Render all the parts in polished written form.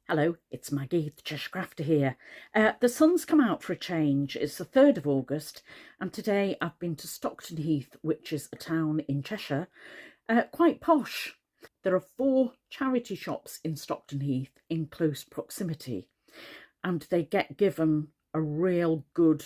Hello, it's Maggie, the Cheshire Crafter here. The sun's come out for a change. It's the 3rd of August, and today I've been to Stockton Heath, which is a town in Cheshire, quite posh. There are 4 charity shops in Stockton Heath in close proximity, and they get given a real good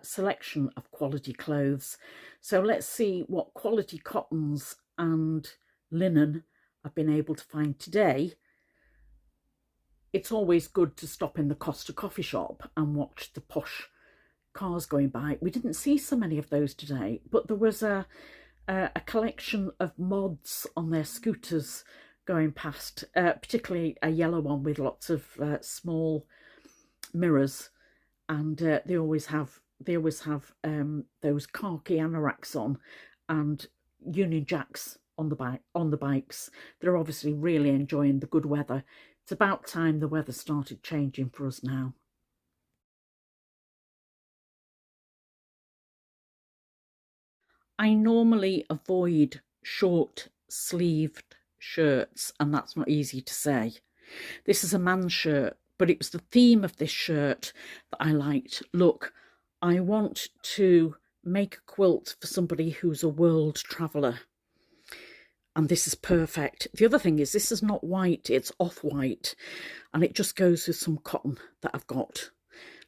selection of quality clothes. So let's see what quality cottons and linen I've been able to find today. It's always good to stop in the Costa coffee shop and watch the posh cars going by. We didn't see so many of those today, but there was a collection of mods on their scooters going past, particularly a yellow one with lots of small mirrors, and they always have those khaki anoraks on and Union Jacks on the bikes. They're obviously really enjoying the good weather. It's about time the weather started changing for us now. I normally avoid short-sleeved shirts, and that's not easy to say. This is a man's shirt, but it was the theme of this shirt that I liked. Look, I want to make a quilt for somebody who's a world traveller. And this is perfect. The other thing is this is not white, it's off-white, and it just goes with some cotton that I've got.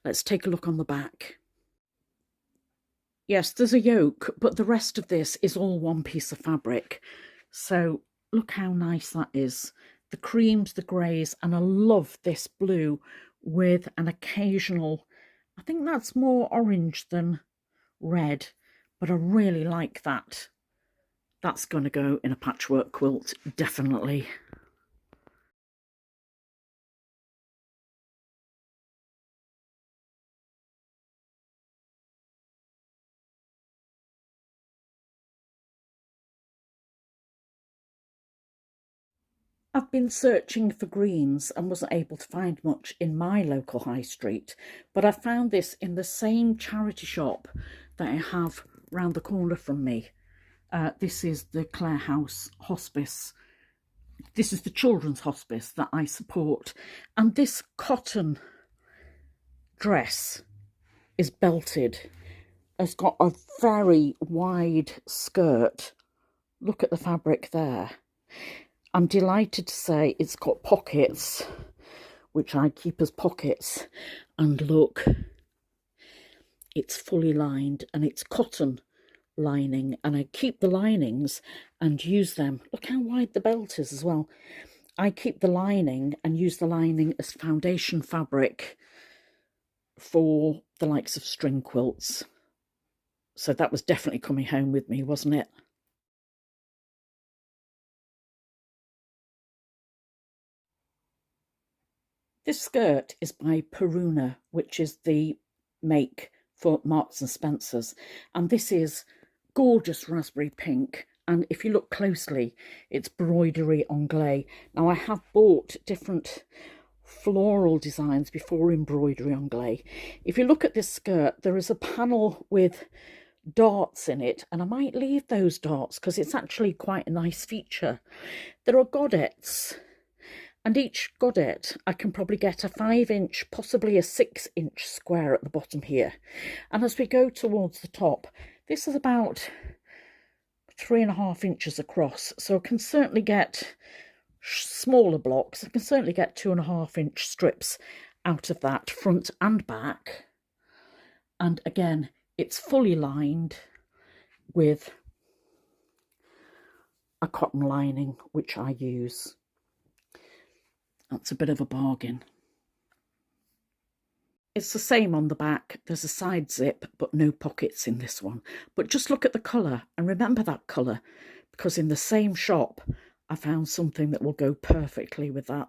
Let's take a look on the back. Yes, there's a yoke, but the rest of this is all one piece of fabric. So look how nice that is. The creams, the greys, and I love this blue with an occasional, I think that's more orange than red, but I really like that. That's going to go in a patchwork quilt, definitely. I've been searching for greens and wasn't able to find much in my local high street, but I found this in the same charity shop that I have round the corner from me. This is the Clare House Hospice. This is the children's hospice that I support. And this cotton dress is belted. It's got a very wide skirt. Look at the fabric there. I'm delighted to say it's got pockets, which I keep as pockets. And look, it's fully lined and it's cotton lining, and I keep the linings and use them. Look how wide the belt is as well. I keep the lining and use the lining as foundation fabric for the likes of string quilts. So that was definitely coming home with me, wasn't it? This skirt is by Peruna, which is the make for Marks and Spencer's, and this is gorgeous raspberry pink, and if you look closely it's broderie anglais. Now I have bought different floral designs before in broderie anglais. If you look at this skirt, there is a panel with darts in it, and I might leave those darts because it's actually quite a nice feature. There are godettes, and each godette I can probably get a 5-inch, possibly a 6-inch square at the bottom here. And as we go towards the top, this is about 3.5 inches across, so I can certainly get smaller blocks. I can certainly get 2.5-inch strips out of that, front and back. And again, it's fully lined with a cotton lining, which I use. That's a bit of a bargain. It's the same on the back. There's a side zip, but no pockets in this one. But just look at the colour and remember that colour, because in the same shop, I found something that will go perfectly with that.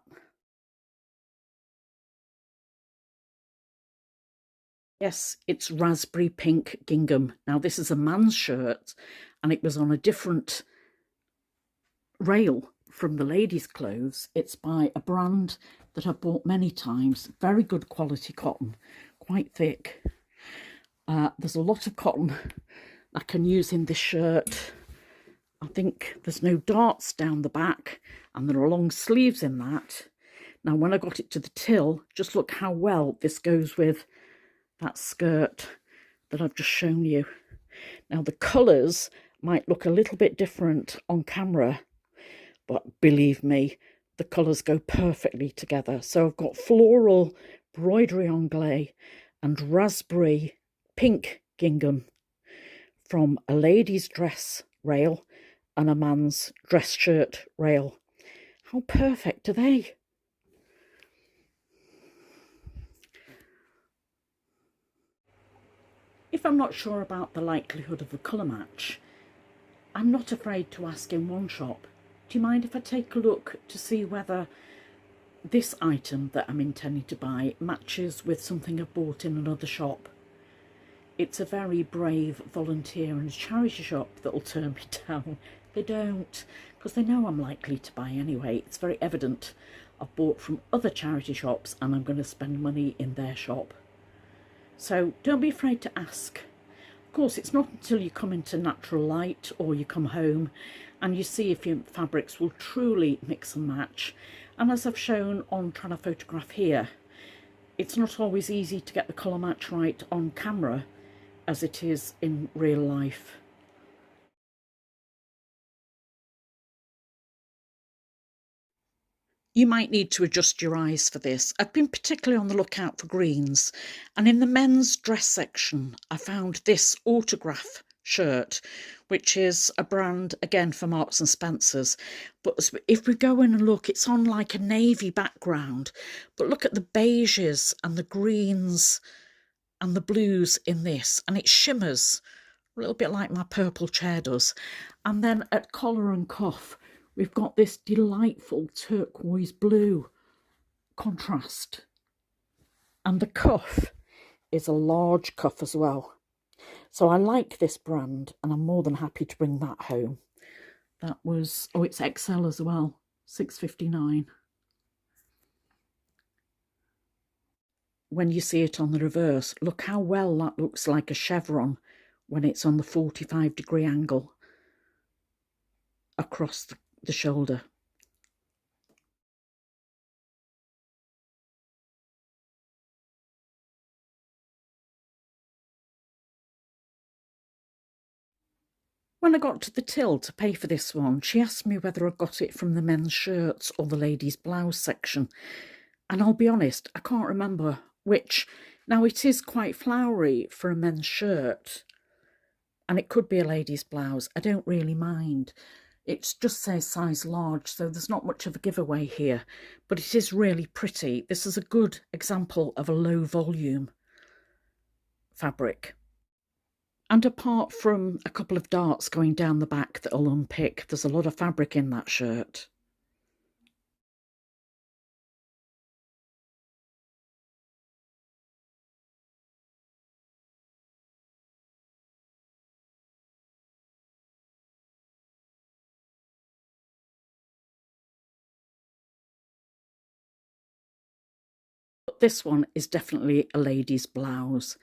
Yes, it's raspberry pink gingham. Now, this is a man's shirt, and it was on a different rail from the ladies' clothes. It's by a brand that I've bought many times. Very good quality cotton, quite thick. There's a lot of cotton I can use in this shirt. I think there's no darts down the back, and there are long sleeves in that. Now, when I got it to the till, just look how well this goes with that skirt that I've just shown you. Now, the colours might look a little bit different on camera, but believe me, the colours go perfectly together. So I've got floral broderie anglais and raspberry pink gingham from a lady's dress rail and a man's dress shirt rail. How perfect are they? If I'm not sure about the likelihood of a colour match, I'm not afraid to ask in one shop, do you mind if I take a look to see whether this item that I'm intending to buy matches with something I've bought in another shop? It's a very brave volunteer in a charity shop that'll turn me down. They don't, because they know I'm likely to buy anyway. It's very evident I've bought from other charity shops and I'm going to spend money in their shop. So don't be afraid to ask. Of course, it's not until you come into natural light or you come home and you see if your fabrics will truly mix and match. And as I've shown on trying to photograph here, it's not always easy to get the colour match right on camera as it is in real life. You might need to adjust your eyes for this. I've been particularly on the lookout for greens, and in the men's dress section I found this autograph shirt, which is a brand again from Marks and Spencer's, but if we go in and look, it's on like a navy background, but look at the beiges and the greens and the blues in this, and it shimmers a little bit like my purple chair does. And then at collar and cuff we've got this delightful turquoise blue contrast, and the cuff is a large cuff as well. So I like this brand and I'm more than happy to bring that home. That was, oh, it's XL as well, £6.59. When you see it on the reverse, look how well that looks like a chevron when it's on the 45-degree angle across the shoulder. When I got to the till to pay for this one, she asked me whether I got it from the men's shirts or the ladies' blouse section. And I'll be honest, I can't remember which. Now, it is quite flowery for a men's shirt, and it could be a lady's blouse. I don't really mind. It just says size large, so there's not much of a giveaway here, but it is really pretty. This is a good example of a low volume fabric. And apart from a couple of darts going down the back that I'll unpick, there's a lot of fabric in that shirt. But this one is definitely a lady's blouse.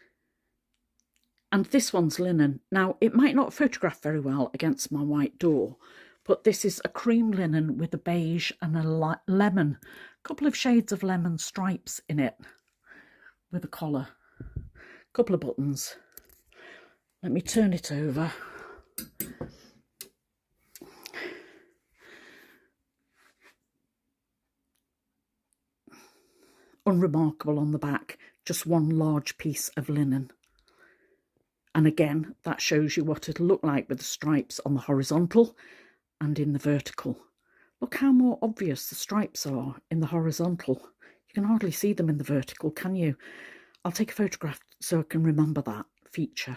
And this one's linen. Now, it might not photograph very well against my white door, but this is a cream linen with a beige and a lemon, a couple of shades of lemon stripes in it, with a collar, a couple of buttons. Let me turn it over. Unremarkable on the back, just one large piece of linen. And again, that shows you what it'll look like with the stripes on the horizontal and in the vertical. Look how more obvious the stripes are in the horizontal. You can hardly see them in the vertical, can you? I'll take a photograph so I can remember that feature.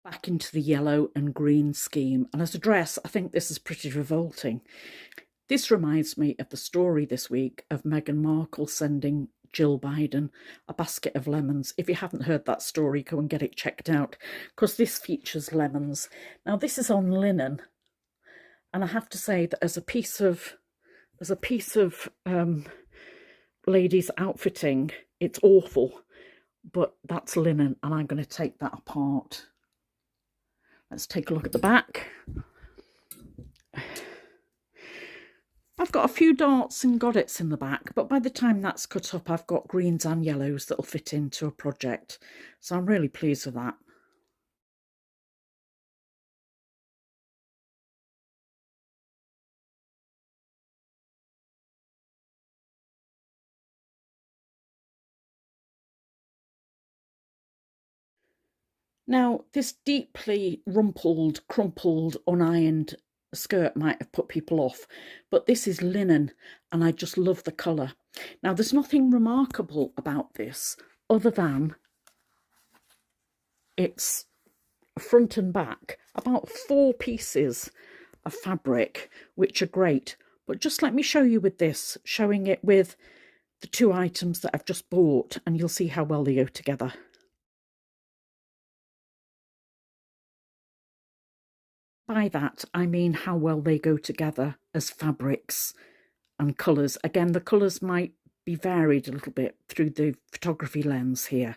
Back into the yellow and green scheme, and as a dress I think this is pretty revolting. This reminds me of the story this week of Meghan Markle sending Jill Biden a basket of lemons. If you haven't heard that story, go and get it checked out, because this features lemons. Now, this is on linen, And I have to say that as a piece of ladies outfitting, it's awful, but that's linen, and I'm going to take that apart. Let's take a look at the back. I've got a few darts and goddets in the back, but by the time that's cut up, I've got greens and yellows that'll fit into a project. So I'm really pleased with that. Now, this deeply rumpled, crumpled, unironed skirt might have put people off, but this is linen and I just love the colour. Now, there's nothing remarkable about this other than it's front and back, about 4 pieces of fabric, which are great. But just let me show you with this, showing it with the 2 items that I've just bought, and you'll see how well they go together. By that, I mean how well they go together as fabrics and colours. Again, the colours might be varied a little bit through the photography lens here,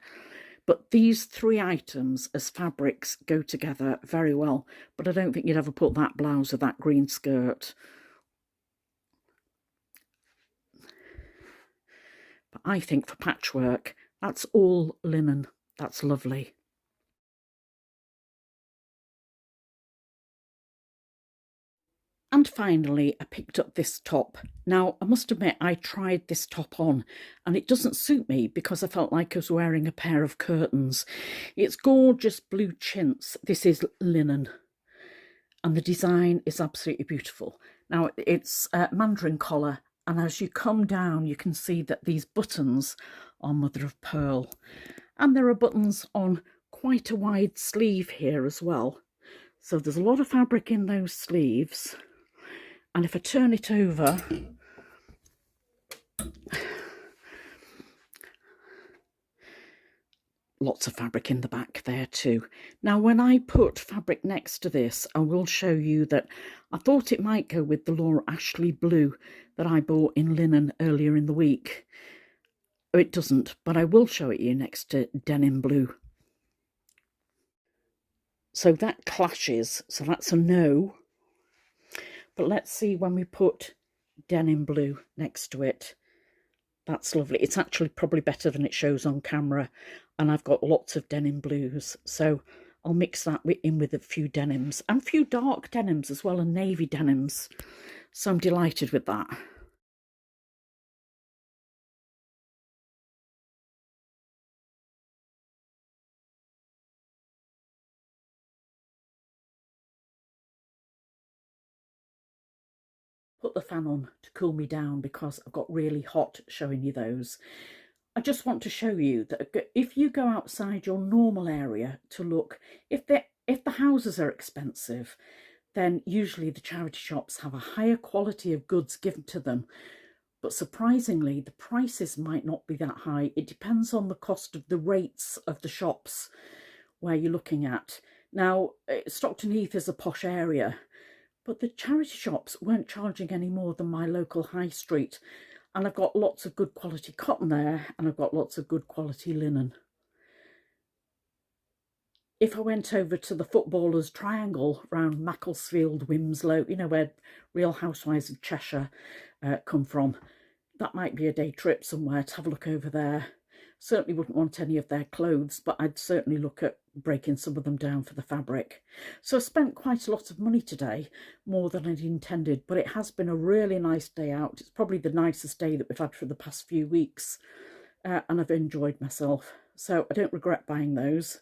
but these 3 items as fabrics go together very well. But I don't think you'd ever put that blouse with that green skirt. But I think for patchwork, that's all linen. That's lovely. And finally, I picked up this top. Now, I must admit, I tried this top on and it doesn't suit me because I felt like I was wearing a pair of curtains. It's gorgeous blue chintz. This is linen and the design is absolutely beautiful. Now, it's a mandarin collar, and as you come down, you can see that these buttons are mother of pearl. And there are buttons on quite a wide sleeve here as well. So there's a lot of fabric in those sleeves. And if I turn it over, lots of fabric in the back there too. Now, when I put fabric next to this, I will show you that I thought it might go with the Laura Ashley blue that I bought in linen earlier in the week. It doesn't, but I will show it you next to denim blue. So that clashes, so that's a no. But let's see when we put denim blue next to it. That's lovely. It's actually probably better than it shows on camera. And I've got lots of denim blues. So I'll mix that in with a few denims. And a few dark denims as well, and navy denims. So I'm delighted with that. Put the fan on to cool me down because I've got really hot showing you those. I just want to show you that if you go outside your normal area to look, if the houses are expensive, then usually the charity shops have a higher quality of goods given to them. But surprisingly, the prices might not be that high. It depends on the cost of the rates of the shops where you're looking at. Now, Stockton Heath is a posh area, but the charity shops weren't charging any more than my local high street. And I've got lots of good quality cotton there, and I've got lots of good quality linen. If I went over to the Footballers' Triangle around Macclesfield, Wimslow, you know, where Real Housewives of Cheshire come from, that might be a day trip somewhere to have a look over there. Certainly wouldn't want any of their clothes, but I'd certainly look at breaking some of them down for the fabric. So I spent quite a lot of money today, more than I'd intended, but it has been a really nice day out. It's probably the nicest day that we've had for the past few weeks, and I've enjoyed myself. So I don't regret buying those.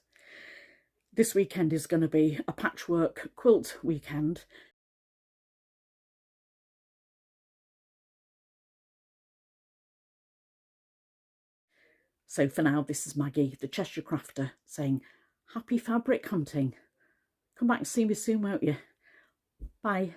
This weekend is going to be a patchwork quilt weekend. So for now, this is Maggie, the Cheshire Crafter, saying happy fabric hunting. Come back and see me soon, won't you? Bye.